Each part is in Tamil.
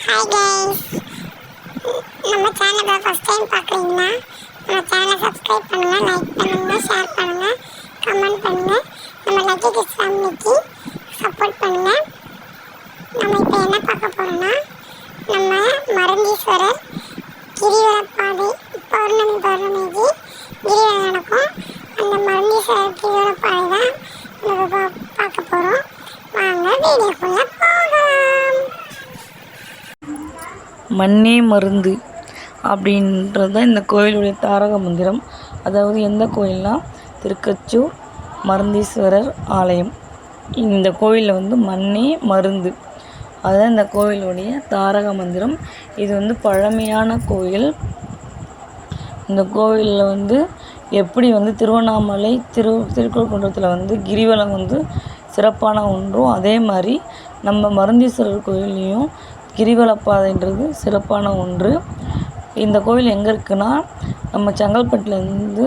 ஹாய் கைஸ், நம்ம சேனலை ஃபர்ஸ்ட் டைம் பார்க்குறீங்கன்னா நம்ம சேனலை சப்ஸ்கிரைப் பண்ணுங்கள், லைக் பண்ணுங்கள், ஷேர் பண்ணுங்கள், கமெண்ட் பண்ணுங்கள். நம்ம லக்கி கிட்ஸ் ஃபேமிலிக்கு சப்போர்ட் பண்ணுங்கள். நம்ம இப்போ என்ன பார்க்க போகிறோம்னா, நம்ம மருந்தீஸ்வரர் கிரிவல பாதை பௌர்ணமிக்கு கிரிவலம் நடக்கும். அந்த மருந்தீஸ்வரர் கிரிவல பாதை தான் நம்ம பார்க்க போகிறோம். வாங்க வீடியோக்குள்ளே போகலாம். மண்ணே மருந்து அப்படின்றது தான் இந்த கோயிலுடைய தாரக மந்திரம். அதாவது எந்த கோயில்னால் திருக்கச்சூர் மருந்தீஸ்வரர் ஆலயம். இந்த கோயிலில் மண்ணே மருந்து, அதுதான் இந்த கோயிலுடைய தாரக மந்திரம். இது பழமையான கோயில். இந்த கோயிலில் எப்படி திருவண்ணாமலை திருக்கழுக்குன்றத்தில் கிரிவலம் சிறப்பான ஒன்றும், அதே மாதிரி நம்ம மருந்தீஸ்வரர் கோயில்லையும் கிரிவலப்பாதைன்றது சிறப்பான ஒன்று. இந்த கோயில் எங்கே இருக்குன்னா, நம்ம செங்கல்பட்டுலேருந்து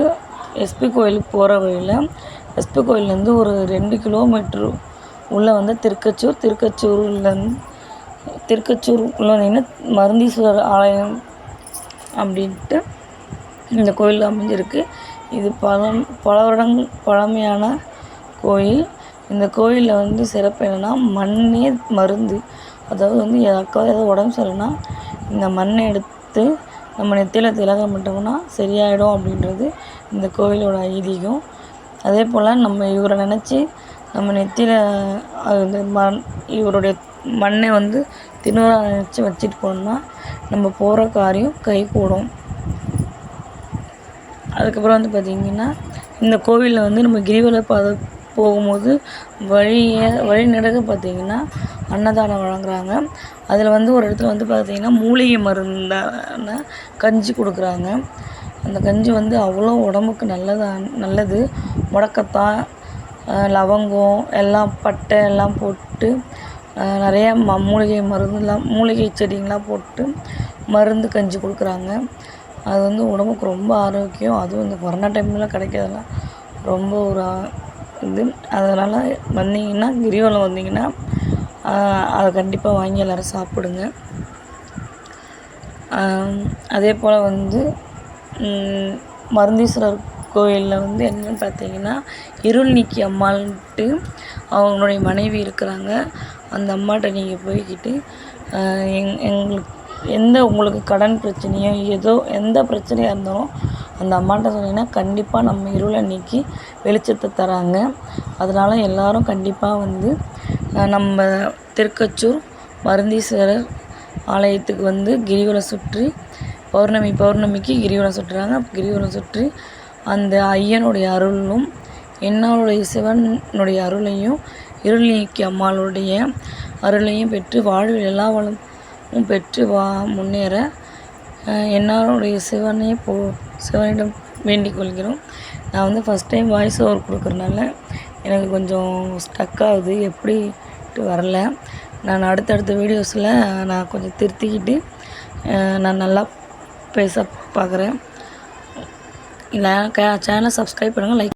எஸ்பி கோயிலுக்கு போகிற வழியில், எஸ்பி கோயிலேருந்து ஒரு 2 கிலோமீட்ரு உள்ளே திருக்கச்சூர் உள்ள வந்தீங்கன்னா மருந்தீஸ்வரர் ஆலயம் அப்படின்ட்டு இந்த கோயில் அமைஞ்சிருக்கு. இது பல வருடங்கள் பழமையான கோயில். இந்த கோயிலில் சிறப்பு என்னென்னா, மண்ணே மருந்து. அதாவது யாருக்காவது ஏதாவது உடம்பு சரியில்லைன்னா இந்த மண்ணை எடுத்து நம்ம நெத்தியில் திலகமிட்டோம்னா சரியாயிடும் அப்படின்றது இந்த கோயிலோட ஐதீகம். அதே போல் நம்ம இவரை நினச்சி நம்ம நெத்தியில் இவருடைய மண்ணை திருநூறாக நினச்சி வச்சுட்டு போனோம்னா நம்ம போகிற காரியம் கை கூடும். அதுக்கப்புறம் பார்த்திங்கன்னா, இந்த கோவிலில் நம்ம கிரிவல பாதை போகும்போது வழி நெடுக பார்த்திங்கன்னா அன்னதானம் வழங்குறாங்க. அதில் ஒரு இடத்துல பார்த்திங்கன்னா மூலிகை மருந்தான கஞ்சி கொடுக்குறாங்க. அந்த கஞ்சி அவ்வளோ உடம்புக்கு நல்லது. முடக்கத்தான், லவங்கம் எல்லாம், பட்டை எல்லாம் போட்டு நிறைய மூலிகை செடிங்களாம் போட்டு மருந்து கஞ்சி கொடுக்குறாங்க. அது உடம்புக்கு ரொம்ப ஆரோக்கியம். அதுவும் இந்த கொரோனா டைமில் கிடைக்கிறதெல்லாம் ரொம்ப ஒரு இது. அதனால் வந்தீங்கன்னா, கிரிவலம் வந்தீங்கன்னா அதை கண்டிப்பாக வாங்கி எல்லோரும் சாப்பிடுங்க. அதே போல் மருந்தீஸ்வரர் கோயிலில் என்னென்னு பார்த்தீங்கன்னா, இருள் நீக்கி அம்மாள்ன்ட்டு அவங்களுடைய மனைவி இருக்கிறாங்க. அந்த அம்மாட்ட நீங்கள் போய்கிட்டு உங்களுக்கு கடன் பிரச்சனையோ எந்த பிரச்சனையாக இருந்தாலும் அந்த அம்மாட்ட சொன்னீங்கன்னா கண்டிப்பாக நம்ம இருளை நீக்கி வெளிச்சத்தை தராங்க. அதனால் எல்லோரும் கண்டிப்பாக நம்ம திருக்கச்சூர் மருந்தீஸ்வரர் ஆலயத்துக்கு கிரிவலம் சுற்றி பௌர்ணமிக்கு கிரிவலம் சுற்றுறாங்க. கிரிவலம் சுற்றி அந்த ஐயனுடைய அருளும் என்னுடைய சிவனுடைய அருளையும் இருள் நீக்கி அம்மாளுடைய அருளையும் பெற்று வாழ்வில் எல்லா வளமும் பெற்று முன்னேற என்னுடைய சிவனிடம் வேண்டிக் கொள்கிறோம். நான் ஃபஸ்ட் டைம் வாய்ஸ் ஓவர் கொடுக்குறனால எனக்கு கொஞ்சம் ஸ்டக் ஆகுது, எப்படிட்டு வரல. நான் அடுத்தடுத்த வீடியோஸில் நான் கொஞ்சம் திருத்திக்கிட்டு நான் நல்லா பேச பார்க்குறேன். இல்லை சேனலை சப்ஸ்கிரைப் பண்ணுங்கள், லைக்